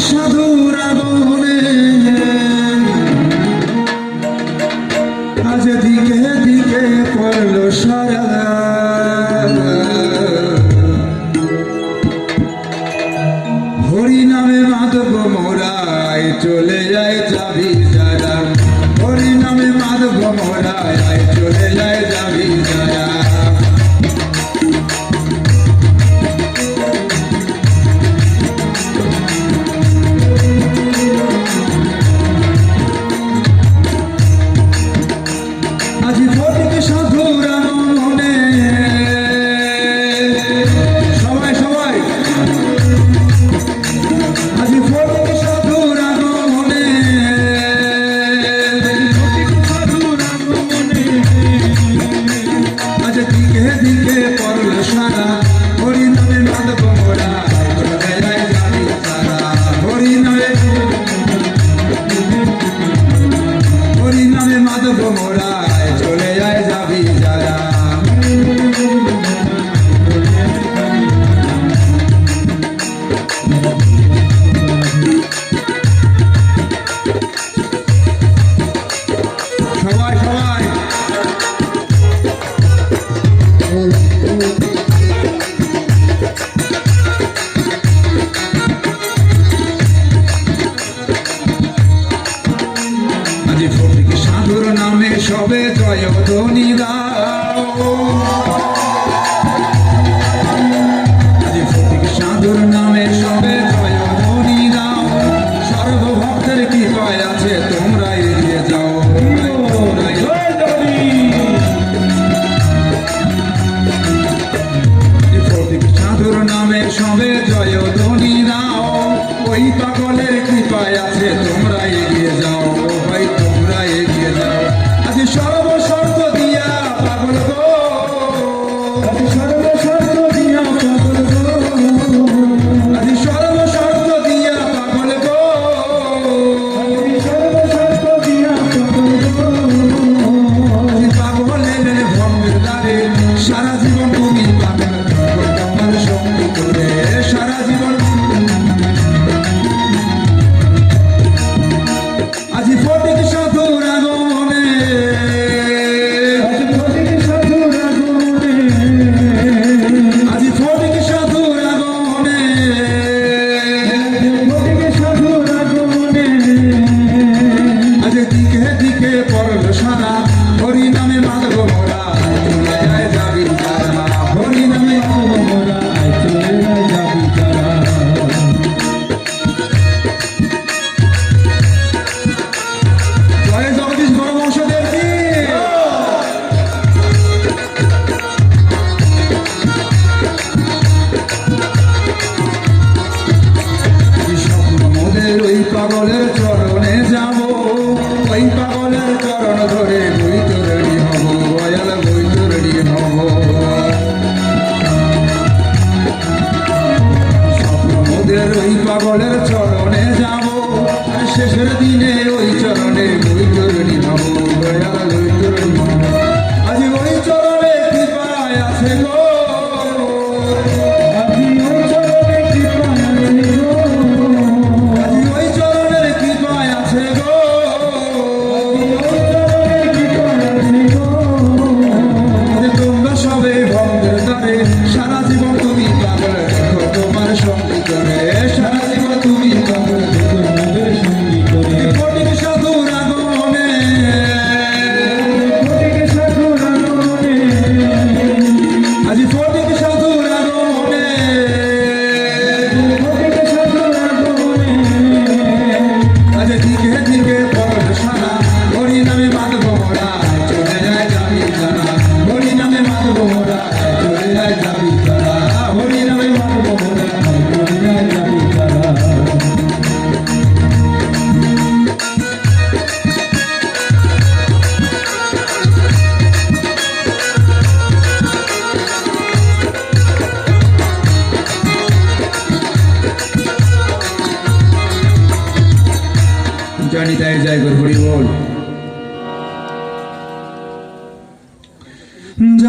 সাধুর আগমনে আজ দিকে দিকে পড়ল সারা হরি নামে মাধব মোরায় চলে যায় যাবি যারা হরি নামে মাধব মোরায় চলে যায় যাবি যারা সাধুর নামে সবে জয় ধ্বনি দাও সাধুর নামে সবে জয় ধ্বনি দাও সর্বভক্তের কৃপায় আছে তোমরা এগিয়ে যাও সাধুর নামে সবে জয় ধ্বনি দাও ওই পাগলের কৃপায় আছে তোমরা এগিয়ে যাও ভাই তোমরা এগিয়ে যাও আজ সর্বশর্ত দিয়া পাগল গো আজ সর্বশর্ত দিয়া পাগল গো আজ সর্বশর্ত দিয়া পাগল গো সর্বশর্ত দিয়া পাগল গো আজ পাগলের ভঙ্গের দ্বারে সারা জীবন তুমি পাগল তোমার সঙ্গী করে সারা জীবন আজ ফটিক সাধুর আগমনে আজ ফটিক সাধুর আগমনে আজ ফটিক সাধুর আগমনে ফটিক সাধুর আগমনে আজ দিকে দিকে পড়ল সারা হরি নামে মাধব মোরা চলে যায় যাবি তারা হরি নামে মাধব মোরা চলে যায় যাবি তারা ওই পাগলের চরণে যাব ওই পাগলের চরণ ধরে বৈতরণী হব বয়াল বৈতরণী হব স্বপ্ন মোদের ওই পাগলের